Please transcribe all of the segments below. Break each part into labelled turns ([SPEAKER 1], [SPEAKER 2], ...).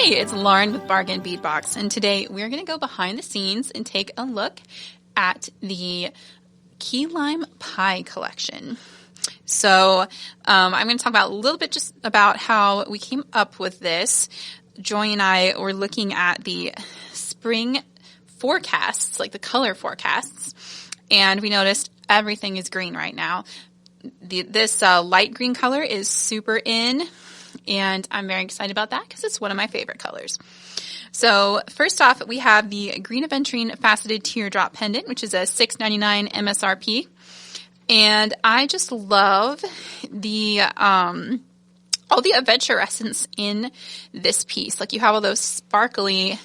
[SPEAKER 1] Hey, it's Lauren with Bargain Bead Box, and today we're going to go behind the scenes and take a look at the Key Lime Pie collection. So I'm going to talk about a little bit just about how we came up with this. Joy and I were looking at the spring forecasts, like the color forecasts, and we noticed everything is green right now. This light green color is super in, and I'm very excited about that because it's one of my favorite colors. So first off, we have the Green Aventurine Faceted Teardrop Pendant, which is a $6.99 MSRP. And I just love the all the aventurescence in this piece. Like, you have all those sparkly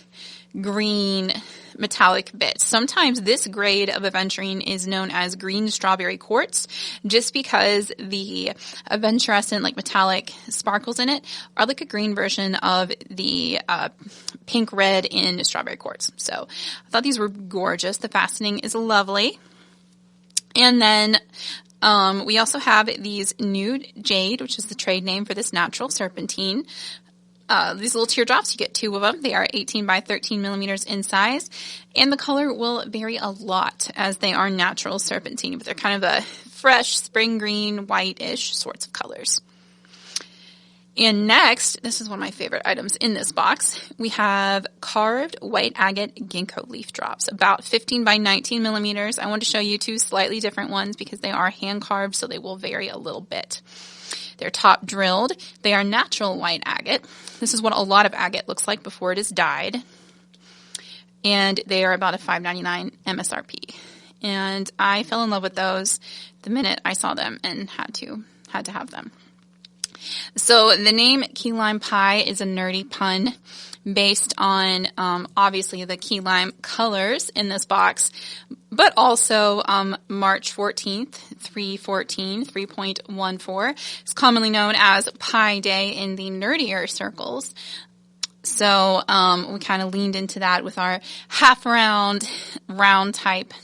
[SPEAKER 1] green metallic bits. Sometimes this grade of aventurine is known as green strawberry quartz, just because the aventurescent, like, metallic sparkles in it are like a green version of the pink red in strawberry quartz. So I thought these were gorgeous. The fastening is lovely. And then we also have these Nude Jade, which is the trade name for this natural serpentine. These little teardrops, you get 2 of them. They are 18 by 13 millimeters in size, and the color will vary a lot as they are natural serpentine, but they're kind of a fresh spring green, white-ish sorts of colors. And next, this is one of my favorite items in this box. We have carved white agate ginkgo leaf drops, about 15 by 19 millimeters. I want to show you 2 slightly different ones because they are hand carved, so they will vary a little bit. They're top drilled. They are natural white agate. This is what a lot of agate looks like before it is dyed. And they are about a $5.99 MSRP. And I fell in love with those the minute I saw them and had to have them. So the name Key Lime Pie is a nerdy pun based on obviously the key lime colors in this box, but also March 14th, 3/14, is commonly known as Pie Day in the nerdier circles. So we kind of leaned into that with our half-round, round-type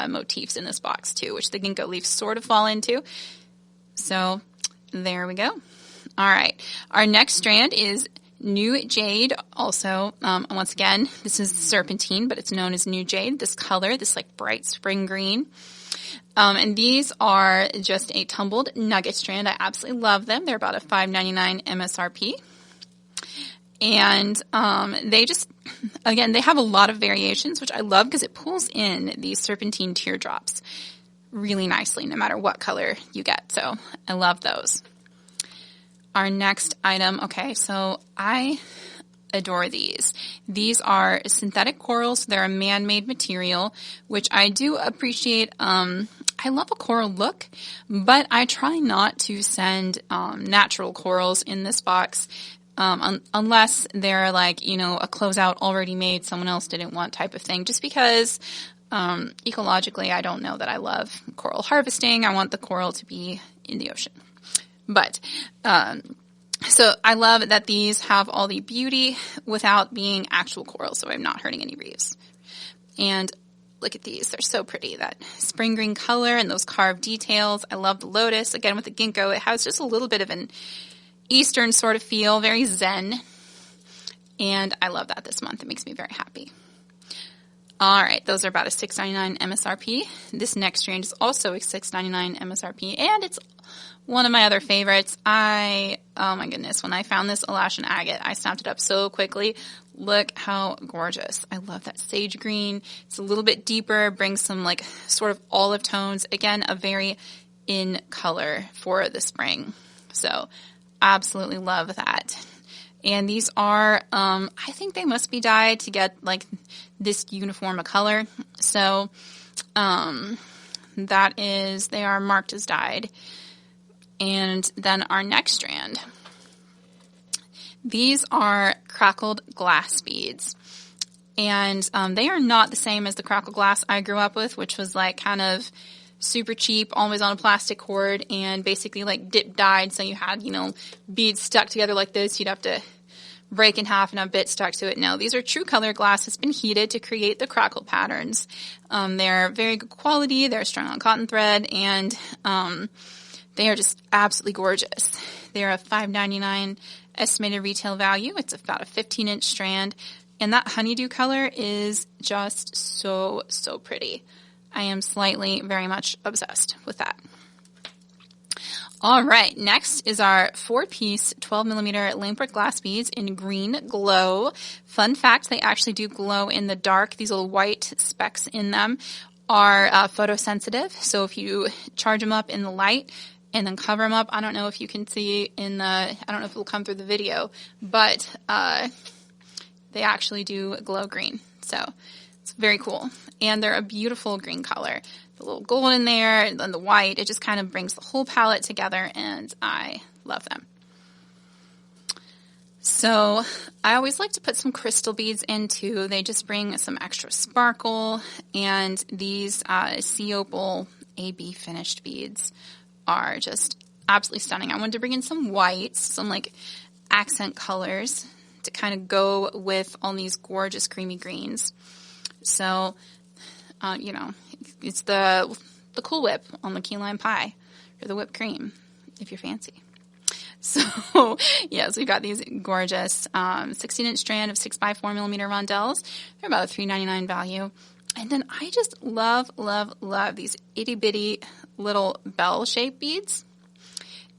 [SPEAKER 1] motifs in this box too, which the ginkgo leaves sort of fall into. So there we go. All right, our next strand is Nude Jade. Also, once again, this is serpentine, but it's known as Nude Jade. This color, this like bright spring green. And these are just a tumbled nugget strand. I absolutely love them. They're about a $5.99 MSRP. And they just, again, they have a lot of variations, which I love because it pulls in these serpentine teardrops really nicely, no matter what color you get. So I love those. Our next item, okay, so I adore these. These are synthetic corals. They're a man-made material, which I do appreciate. I love a coral look, but I try not to send natural corals in this box unless they're like, you know, a closeout already made, someone else didn't want type of thing, just because ecologically I don't know that I love coral harvesting. I want the coral to be in the ocean. But, so I love that these have all the beauty without being actual coral, so I'm not hurting any reefs. And look at these. They're so pretty. That spring green color and those carved details. I love the lotus. Again, with the ginkgo, it has just a little bit of an Eastern sort of feel, very zen. And I love that this month. It makes me very happy. All right, those are about a $6.99 MSRP. This next strand is also a $6.99 MSRP, and it's one of my other favorites. Oh my goodness, when I found this Alaskan agate, I snapped it up so quickly. Look how gorgeous. I love that sage green. It's a little bit deeper, brings some like sort of olive tones. Again, a very in color for the spring. So absolutely love that. And these are, I think they must be dyed to get like this uniform a color. So they are marked as dyed. And then our next strand. These are crackled glass beads. And they are not the same as the crackled glass I grew up with, which was like kind of super cheap, always on a plastic cord, and basically like dip dyed. So you had, you know, beads stuck together like this. You'd have to break in half and have bits stuck to it. No, these are true color glass. It's been heated to create the crackle patterns. They're very good quality. They're strung on cotton thread, and They are just absolutely gorgeous. They're a $5.99 estimated retail value. It's about a 15-inch strand. And that honeydew color is just so, so pretty. I am slightly very much obsessed with that. All right, next is our 4-piece 12mm lampwork glass beads in green glow. Fun fact, they actually do glow in the dark. These little white specks in them are photosensitive. So if you charge them up in the light and then cover them up, I don't know if you can see in the, I don't know if it'll come through the video, but they actually do glow green. So it's very cool. And they're a beautiful green color. The little gold in there and then the white, it just kind of brings the whole palette together, and I love them. So I always like to put some crystal beads in too. They just bring some extra sparkle, and these sea opal AB finished beads are just absolutely stunning. I wanted to bring in some whites, some like accent colors to kind of go with all these gorgeous creamy greens. So, you know, it's the Cool Whip on the key lime pie, or the whipped cream, if you're fancy. So, yes, we've got these gorgeous 16-inch strand of 6x4mm rondelles. They're about a $3.99 value. And then I just love, love, love these itty-bitty little bell-shaped beads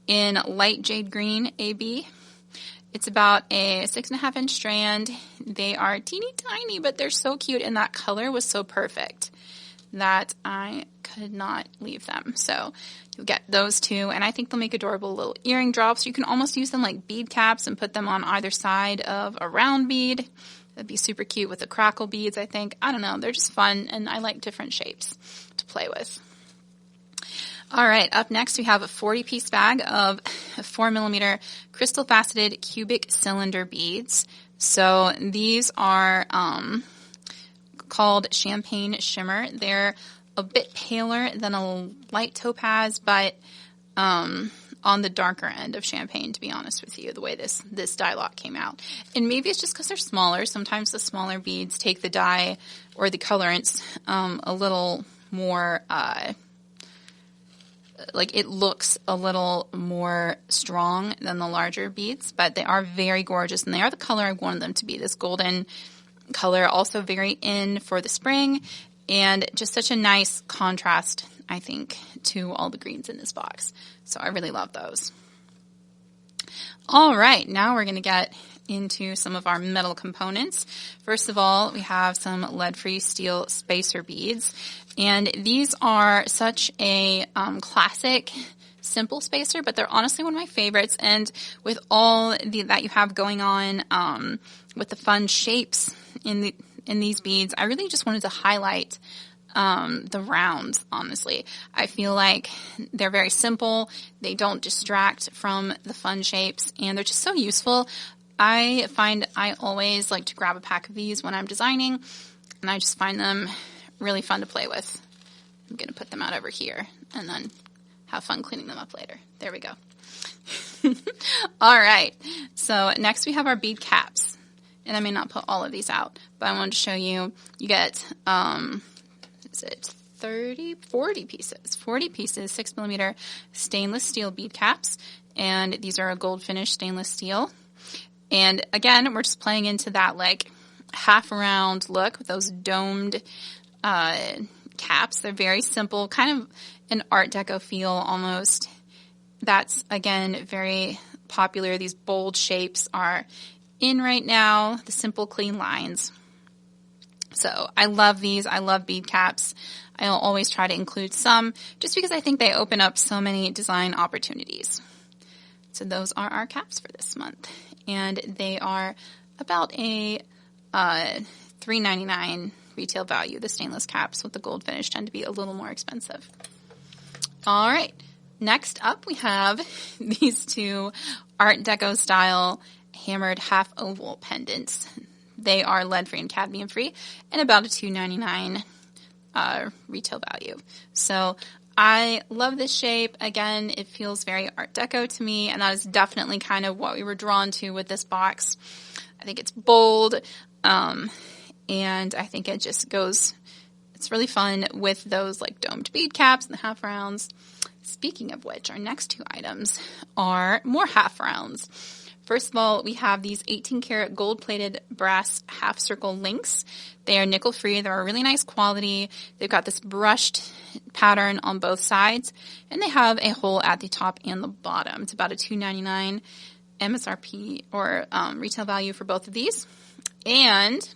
[SPEAKER 1] in light jade green AB. It's about a 6.5-inch strand. They are teeny tiny, but they're so cute, and that color was so perfect that I could not leave them. So you'll get those two, and I think they'll make adorable little earring drops. You can almost use them like bead caps and put them on either side of a round bead. That'd be super cute with the crackle beads, I think. I don't know. They're just fun, and I like different shapes to play with. All right, up next we have a 40-piece bag of 4mm crystal faceted cubic cylinder beads. So these are called Champagne Shimmer. They're a bit paler than a light topaz, but on the darker end of champagne, to be honest with you, the way this dye lot came out. And maybe it's just because they're smaller. Sometimes the smaller beads take the dye or the colorants a little more, like it looks a little more strong than the larger beads, but they are very gorgeous, and they are the color I wanted them to be, this golden color, also very in for the spring, and just such a nice contrast, I think, to all the greens in this box. So I really love those. All right, now we're going to get into some of our metal components. First of all, we have some lead-free steel spacer beads, and these are such a classic, simple spacer, but they're honestly one of my favorites. And with all that you have going on with the fun shapes in these beads, I really just wanted to highlight the rounds, honestly. I feel like they're very simple. They don't distract from the fun shapes, and they're just so useful. I find I always like to grab a pack of these when I'm designing, and I just find them really fun to play with. I'm going to put them out over here and then have fun cleaning them up later. There we go. All right. So next we have our bead caps, and I may not put all of these out, but I wanted to show you, you get, is it 40 pieces, 6mm stainless steel bead caps, and these are a gold finish stainless steel. And again, we're just playing into that like half round look with those domed caps. They're very simple, kind of an Art Deco feel almost. That's, again, very popular. These bold shapes are in right now, the simple, clean lines. So I love these. I love bead caps. I'll always try to include some just because I think they open up so many design opportunities. So those are our caps for this month. And they are about a $3.99 retail value. The stainless caps with the gold finish tend to be a little more expensive. All right. Next up, we have these two Art Deco style hammered half oval pendants. They are lead-free and cadmium-free, and about a $2.99 retail value. So I love this shape. Again, it feels very Art Deco to me, and that is definitely kind of what we were drawn to with this box. I think it's bold, and I think it just goes, it's really fun with those like domed bead caps and the half rounds. Speaking of which, our next two items are more half rounds. First of all, we have these 18 karat gold plated brass half circle links. They are nickel free. They're a really nice quality. They've got this brushed pattern on both sides, and they have a hole at the top and the bottom. It's about a $2.99 MSRP or retail value for both of these. And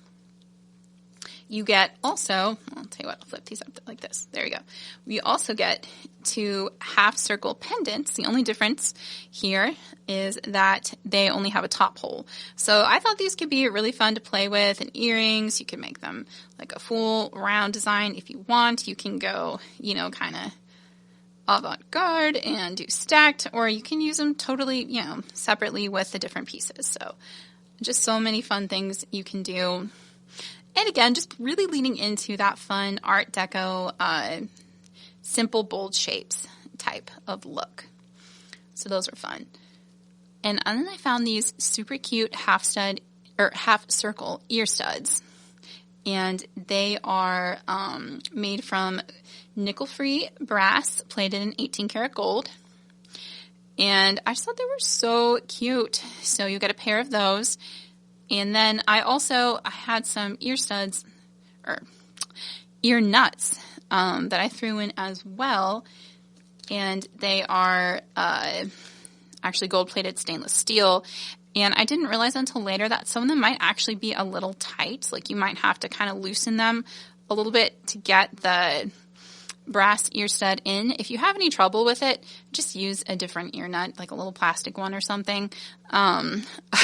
[SPEAKER 1] you get also, I'll tell you what, I'll flip these up like this. There you go. We also get two half circle pendants. The only difference here is that they only have a top hole. So I thought these could be really fun to play with in earrings. You can make them like a full round design if you want. You can go, you know, kind of avant-garde and do stacked, or you can use them totally, you know, separately with the different pieces. So just so many fun things you can do. And again, just really leaning into that fun Art Deco, simple, bold shapes type of look. So those are fun. And then I found these super cute half circle ear studs. And they are made from nickel-free brass plated in 18 karat gold. And I just thought they were so cute. So you get a pair of those. And then I had some ear studs, or ear nuts, that I threw in as well. And they are actually gold-plated stainless steel. And I didn't realize until later that some of them might actually be a little tight. Like you might have to kind of loosen them a little bit to get the brass ear stud in. If you have any trouble with it, just use a different ear nut, like a little plastic one or something. I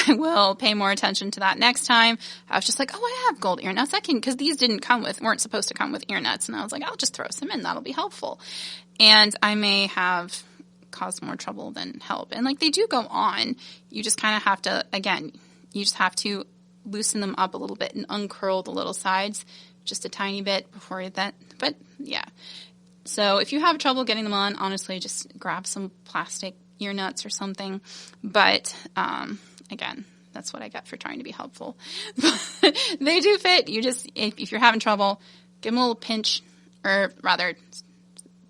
[SPEAKER 1] will pay more attention to that next time. I was just like, oh, I have gold ear nuts. Because these weren't supposed to come with ear nuts. And I was like, I'll just throw some in. That'll be helpful. And I may have caused more trouble than help. And like they do go on. You just kind of have to, again, you just have to loosen them up a little bit and uncurl the little sides just a tiny bit before that. But yeah. So if you have trouble getting them on, honestly, just grab some plastic ear nuts or something. But again, that's what I get for trying to be helpful. They do fit. You just, if you're having trouble, give them a little pinch, or rather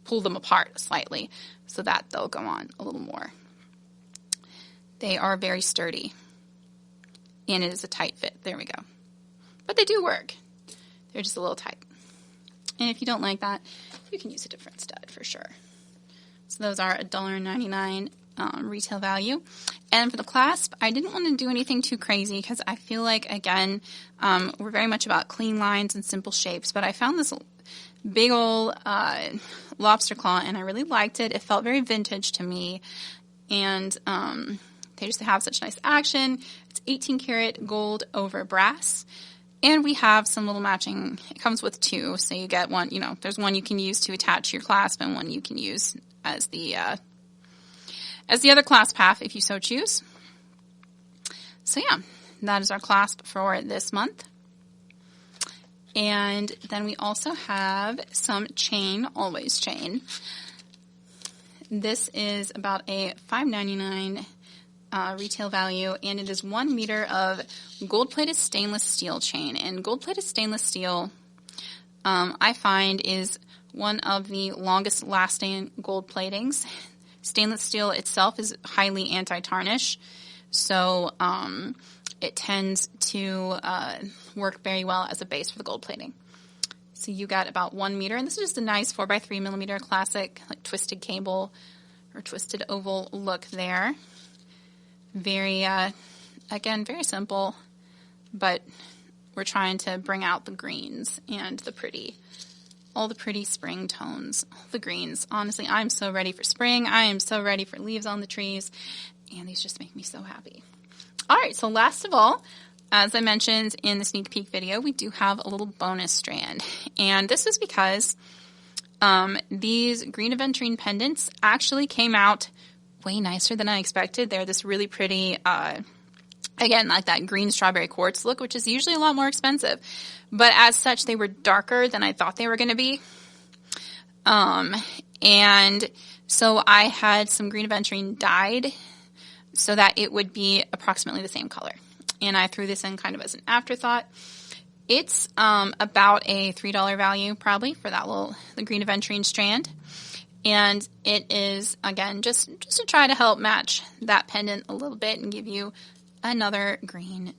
[SPEAKER 1] pull them apart slightly so that they'll go on a little more. They are very sturdy. And it is a tight fit. There we go. But they do work. They're just a little tight. And if you don't like that, you can use a different stud for sure. So those are $1.99 retail value. And for the clasp, I didn't want to do anything too crazy because I feel like, again, we're very much about clean lines and simple shapes. But I found this big old lobster claw, and I really liked it. It felt very vintage to me. And they just have such nice action. It's 18 karat gold over brass. And we have some little matching, it comes with two, so you get one, you know, there's one you can use to attach your clasp and one you can use as the other clasp half if you so choose. So yeah, that is our clasp for this month. And then we also have some chain, always chain. This is about a $5.99 retail value, and it is 1 meter of gold-plated stainless steel chain. And gold-plated stainless steel, I find, is one of the longest-lasting gold platings. Stainless steel itself is highly anti-tarnish, so it tends to work very well as a base for the gold plating. So you got about 1 meter, and this is just a nice 4x3 millimeter classic, like twisted cable or twisted oval look there. Very, again, very simple, but we're trying to bring out the greens and all the pretty spring tones, all the greens. Honestly, I'm so ready for spring. I am so ready for leaves on the trees, and these just make me so happy. All right, so last of all, as I mentioned in the sneak peek video, we do have a little bonus strand, and this is because these green aventurine pendants actually came out way nicer than I expected. They're this really pretty, again, like that green strawberry quartz look, which is usually a lot more expensive. But as such, they were darker than I thought they were going to be. And so I had some green aventurine dyed so that it would be approximately the same color. And I threw this in kind of as an afterthought. It's about a $3 value probably for the green aventurine strand. And it is, again, just to try to help match that pendant a little bit and give you another green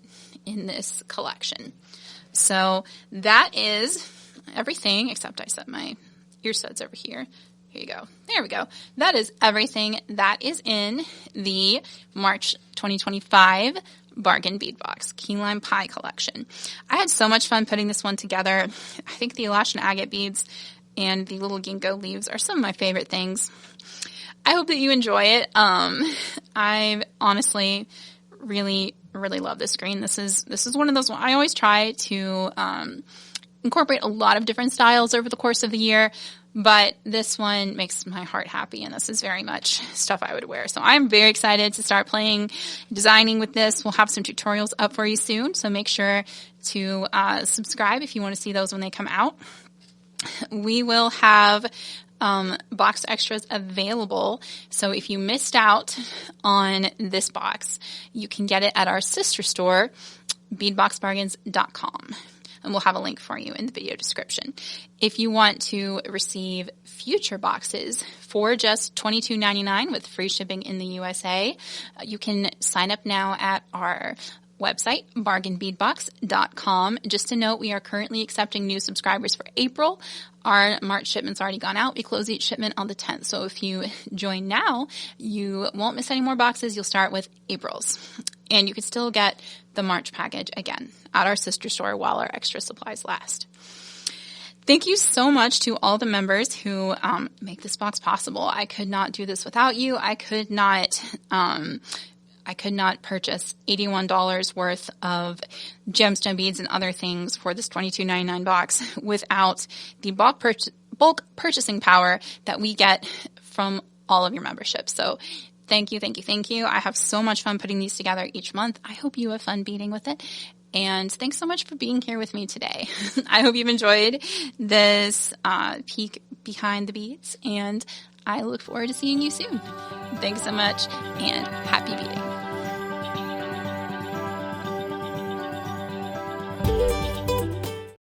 [SPEAKER 1] in this collection. So that is everything, except I set my ear studs over here. Here you go. There we go. That is everything that is in the March 2025 Bargain Bead Box Key Lime Pie collection. I had so much fun putting this one together. I think the Elash and Agate beads and the little ginkgo leaves are some of my favorite things. I hope that you enjoy it. I honestly really love this green. This is one of those, I always try to incorporate a lot of different styles over the course of the year, but this one makes my heart happy, and this is very much stuff I would wear. So I'm very excited to start designing with this. We'll have some tutorials up for you soon, so make sure to subscribe if you want to see those when they come out. We will have box extras available, so if you missed out on this box, you can get it at our sister store, beadboxbargains.com. And we'll have a link for you in the video description. If you want to receive future boxes for just $22.99 with free shipping in the USA, you can sign up now at our website, bargainbeadbox.com. Just to note, we are currently accepting new subscribers for April. Our March shipment's already gone out. We close each shipment on the 10th. So if you join now, you won't miss any more boxes. You'll start with April's. And you can still get the March package again at our sister store while our extra supplies last. Thank you so much to all the members who make this box possible. I could not do this without you. I could not purchase $81 worth of gemstone beads and other things for this $22.99 box without the bulk purchasing power that we get from all of your memberships. So thank you, thank you, thank you. I have so much fun putting these together each month. I hope you have fun beading with it. And thanks so much for being here with me today. I hope you've enjoyed this peek behind the beads, and I look forward to seeing you soon. Thanks so much, and happy beading.